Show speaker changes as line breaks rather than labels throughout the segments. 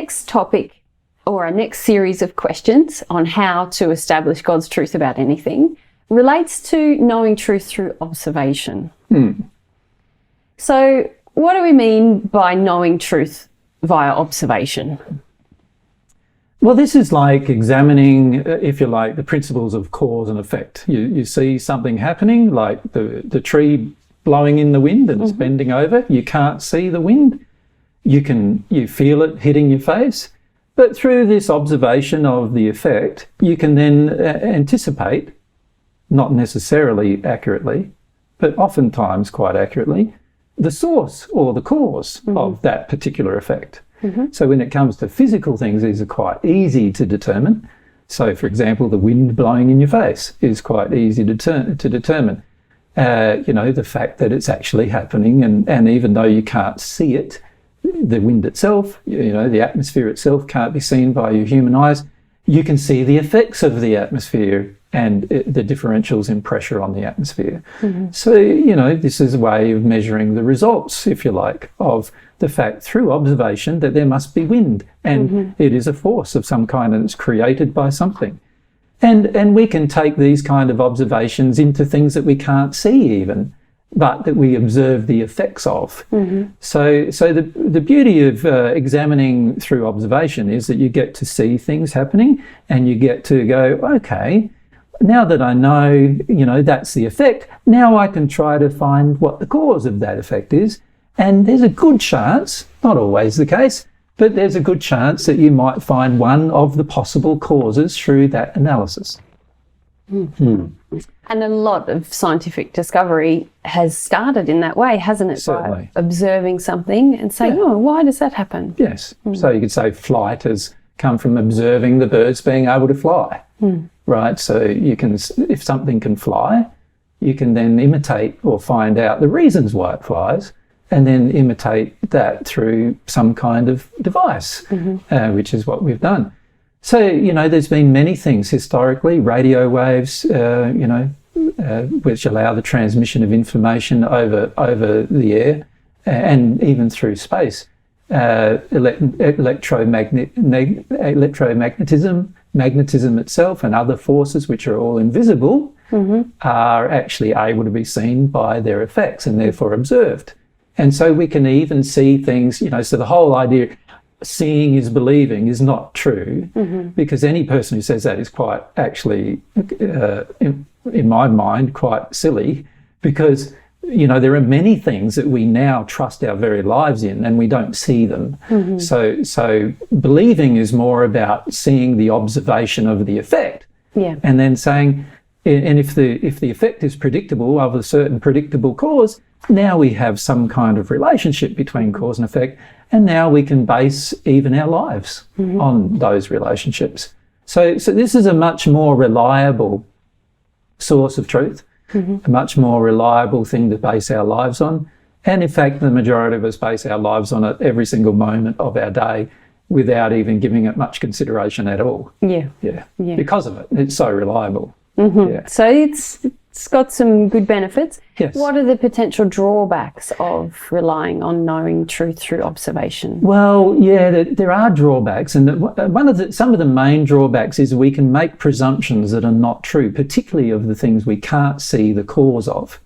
Next topic, or our next series of questions on how to establish God's truth about anything, relates to knowing truth through observation. So what do we mean by knowing truth via observation?
Well, this is like examining, if you like, the principles of cause and effect. You see something happening, like the tree blowing in the wind and it's bending over. You can't see the wind. You feel it hitting your face. But through this observation of the effect, you can then anticipate, not necessarily accurately, but oftentimes quite accurately, the source or the cause of that particular effect. So when it comes to physical things, these are quite easy to determine. So, for example, the wind blowing in your face is quite easy to determine. The fact that it's actually happening, and even though you can't see it, the wind itself, the atmosphere itself can't be seen by your human eyes, you can see the effects of the atmosphere and the differentials in pressure on the atmosphere. So, this is a way of measuring the results, if you like, of the fact through observation that there must be wind, and it is a force of some kind and it's created by something. And we can take these kind of observations into things that we can't see even, but that we observe the effects of. So the beauty of examining through observation is that you get to see things happening and you get to go, okay, now that I know, that's the effect, now I can try to find what the cause of that effect is. And there's a good chance, not always the case, but there's a good chance that you might find one of the possible causes through that analysis.
And a lot of scientific discovery has started in that way, hasn't it?
Certainly.
By observing something and saying, why does that happen?
Yes. So you could say flight has come from observing the birds being able to fly, right? So you can, if something can fly, you can then imitate or find out the reasons why it flies, and then imitate that through some kind of device, which is what we've done. So, there's been many things historically, radio waves, which allow the transmission of information over the air and even through space. Electromagnetism, magnetism itself and other forces which are all invisible are actually able to be seen by their effects and therefore observed. And so we can even see things, so the whole idea seeing is believing is not true, because any person who says that is quite actually, in my mind, quite silly, because, there are many things that we now trust our very lives in and we don't see them. So believing is more about seeing the observation of the effect and then saying, and if the effect is predictable of a certain predictable cause, now we have some kind of relationship between cause and effect, and now we can base even our lives on those relationships. So this is a much more reliable source of truth, a much more reliable thing to base our lives on. And in fact, the majority of us base our lives on it every single moment of our day without even giving it much consideration at all. Yeah. Because of it. It's so reliable.
So it's got some good benefits.
Yes.
What are the potential drawbacks of relying on knowing truth through observation?
Well, there are drawbacks, and some of the main drawbacks is we can make presumptions that are not true, particularly of the things we can't see the cause of.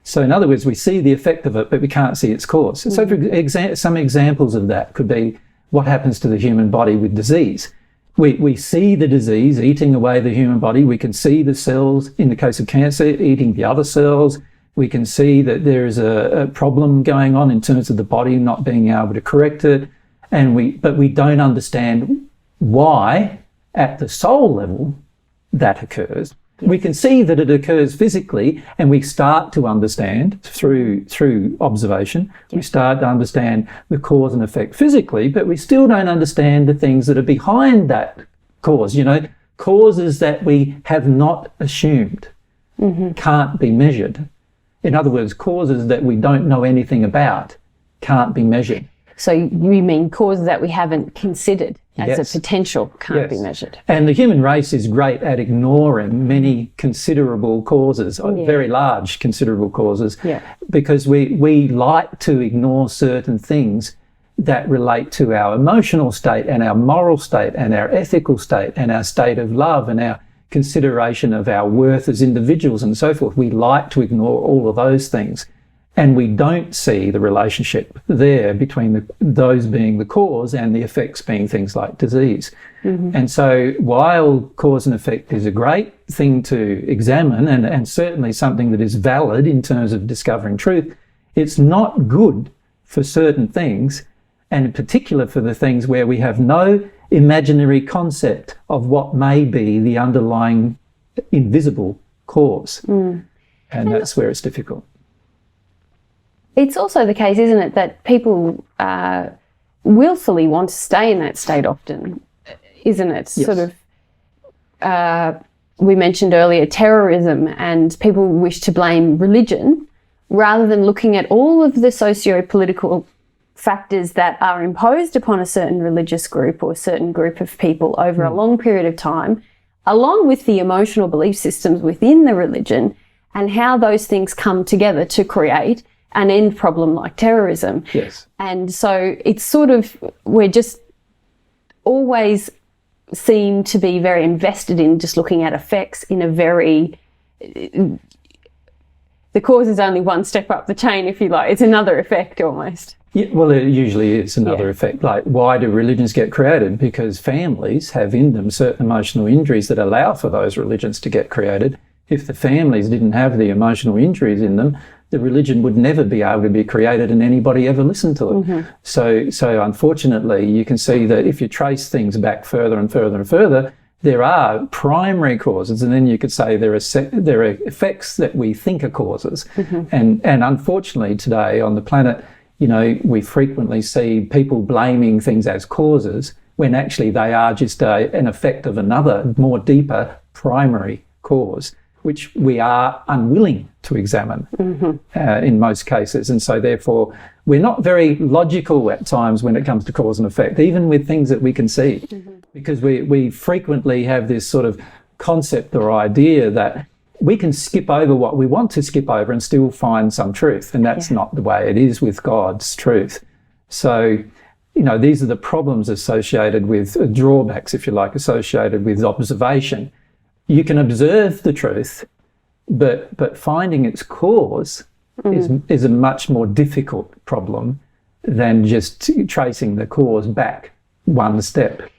So in other words, we see the effect of it, but we can't see its cause. So for some examples of that could be what happens to the human body with disease. We see the disease eating away the human body. We can see the cells, in the case of cancer, eating the other cells. We can see that there is a problem going on in terms of the body not being able to correct it. But we don't understand why, at the soul level, that occurs. We can see that it occurs physically, and we start to understand through observation. We start to understand the cause and effect physically, but we still don't understand the things that are behind that cause. Causes that we have not assumed can't be measured. In other words, causes that we don't know anything about can't be measured.
So you mean causes that we haven't considered as a potential can't be measured.
And the human race is great at ignoring many considerable causes, very large considerable causes, because we like to ignore certain things that relate to our emotional state and our moral state and our ethical state and our state of love and our consideration of our worth as individuals and so forth. We like to ignore all of those things, and we don't see the relationship there between those being the cause and the effects being things like disease. And so while cause and effect is a great thing to examine and certainly something that is valid in terms of discovering truth, it's not good for certain things, and in particular for the things where we have no imaginary concept of what may be the underlying invisible cause. And that's where it's difficult.
It's also the case, isn't it, that people willfully want to stay in that state often, isn't it?
Yes.
Sort of, we mentioned earlier terrorism, and people wish to blame religion rather than looking at all of the socio-political factors that are imposed upon a certain religious group or a certain group of people over a long period of time, along with the emotional belief systems within the religion, and how those things come together to create an end problem like terrorism.
Yes.
And so it's sort of, we're just always seem to be very invested in just looking at effects in a very, the cause is only one step up the chain, if you like. It's another effect almost.
Yeah, well, it usually is another effect. Like, why do religions get created? Because families have in them certain emotional injuries that allow for those religions to get created. If the families didn't have the emotional injuries in them, the religion would never be able to be created and anybody ever listened to it. So unfortunately, you can see that if you trace things back further and further and further, there are primary causes, and then you could say there are effects that we think are causes. And unfortunately today on the planet, you know, we frequently see people blaming things as causes when actually they are just an effect of another, more deeper primary cause, which we are unwilling to examine in most cases. And so therefore, we're not very logical at times when it comes to cause and effect, even with things that we can see, because we frequently have this sort of concept or idea that we can skip over what we want to skip over and still find some truth. And that's not the way it is with God's truth. So, you know, these are the problems associated with drawbacks, if you like, associated with observation. You can observe the truth, but finding its cause is a much more difficult problem than just tracing the cause back one step.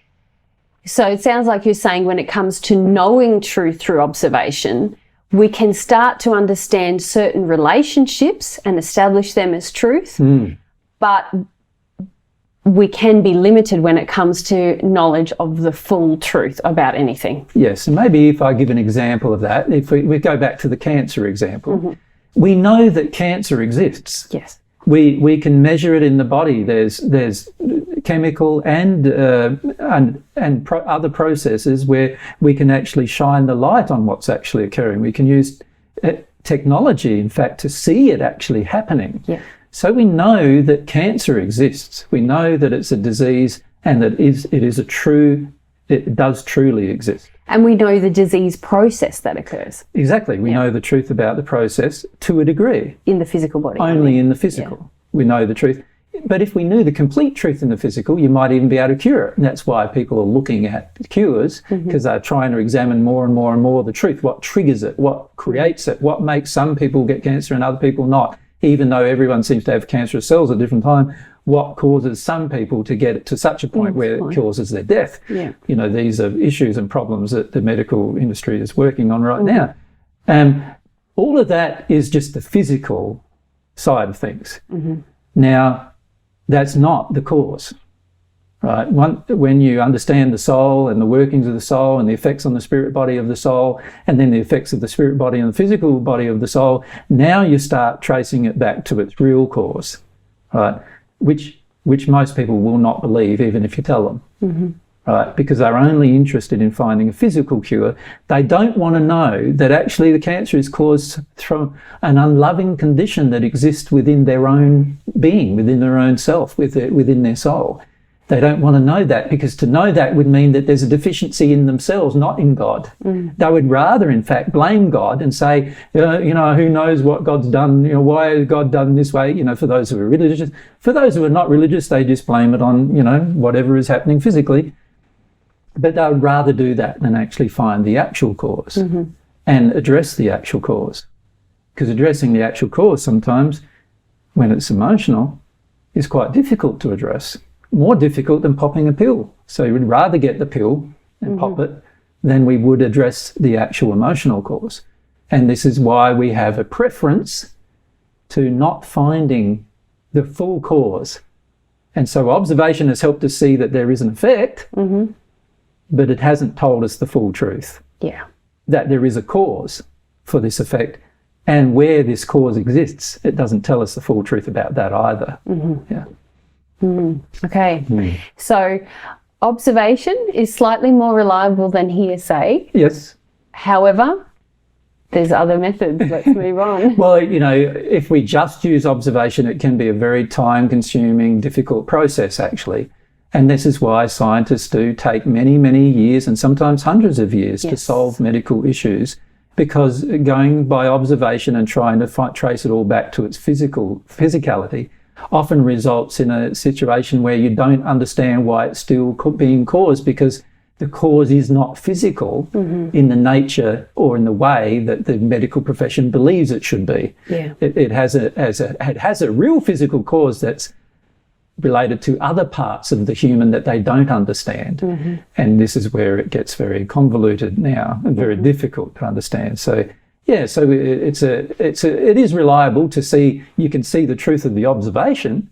So it sounds like you're saying when it comes to knowing truth through observation, we can start to understand certain relationships and establish them as truth, but we can be limited when it comes to knowledge of the full truth about anything.
Yes, and maybe if I give an example of that, if we go back to the cancer example, we know that cancer exists.
Yes.
We can measure it in the body. There's chemical and other processes where we can actually shine the light on what's actually occurring. We can use technology, in fact, to see it actually happening.
Yeah.
So we know that cancer exists. We know that it's a disease and that it does truly exist.
And we know the disease process that occurs.
Exactly. We know the truth about the process to a degree.
In the physical body.
Only in the physical. We know the truth. But if we knew the complete truth in the physical, you might even be able to cure it. And that's why people are looking at cures, because they're trying to examine more and more and more the truth. What triggers it? What creates it? What makes some people get cancer and other people not? Even though everyone seems to have cancerous cells at a different time, what causes some people to get it to such a point where it causes their death? Yeah. You know, these are issues and problems that the medical industry is working on right now. All of that is just the physical side of things. Now, that's not the cause, right? When you understand the soul and the workings of the soul and the effects on the spirit body of the soul, and then the effects of the spirit body and the physical body of the soul, now you start tracing it back to its real cause, right? Which most people will not believe, even if you tell them, right? Because they're only interested in finding a physical cure. They don't want to know that actually the cancer is caused from an unloving condition that exists within their own being, within their own self, within their soul. They don't want to know that, because to know that would mean that there's a deficiency in themselves, not in God. They would rather, in fact, blame God and say, who knows what God's done, why has God done this way, for those who are religious. For those who are not religious, they just blame it on, whatever is happening physically. But they would rather do that than actually find the actual cause and address the actual cause. Because addressing the actual cause sometimes, when it's emotional, is quite difficult to address. More difficult than popping a pill. So you would rather get the pill and pop it than we would address the actual emotional cause. And this is why we have a preference to not finding the full cause. And so observation has helped us see that there is an effect, but it hasn't told us the full truth.
Yeah. That
there is a cause for this effect, and where this cause exists, it doesn't tell us the full truth about that either. Yeah.
Okay. So observation is slightly more reliable than hearsay.
Yes.
However, there's other methods. Let's move on.
Well, if we just use observation, it can be a very time-consuming, difficult process, actually. And this is why scientists do take many, many years and sometimes hundreds of years to solve medical issues, because going by observation and trying to trace it all back to its physicality often results in a situation where you don't understand why it's still being caused, because the cause is not physical in the nature or in the way that the medical profession believes it should be.
Yeah.
It has a real physical cause that's related to other parts of the human that they don't understand. And this is where it gets very convoluted now and very difficult to understand. So yeah, so it is reliable to see. You can see the truth of the observation,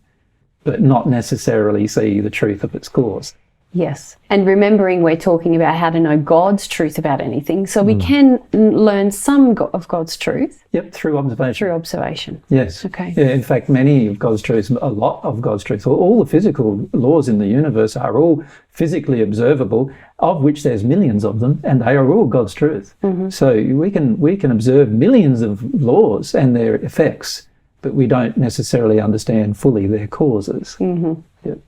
but not necessarily see the truth of its cause.
Yes. And remembering we're talking about how to know God's truth about anything. So we can learn some of God's truth.
Yep, through observation.
Through observation.
Yes.
Okay.
Yeah, in fact, many of God's truths, a lot of God's truths, all the physical laws in the universe are all physically observable, of which there's millions of them, and they are all God's truth. So we can observe millions of laws and their effects, but we don't necessarily understand fully their causes. Yep.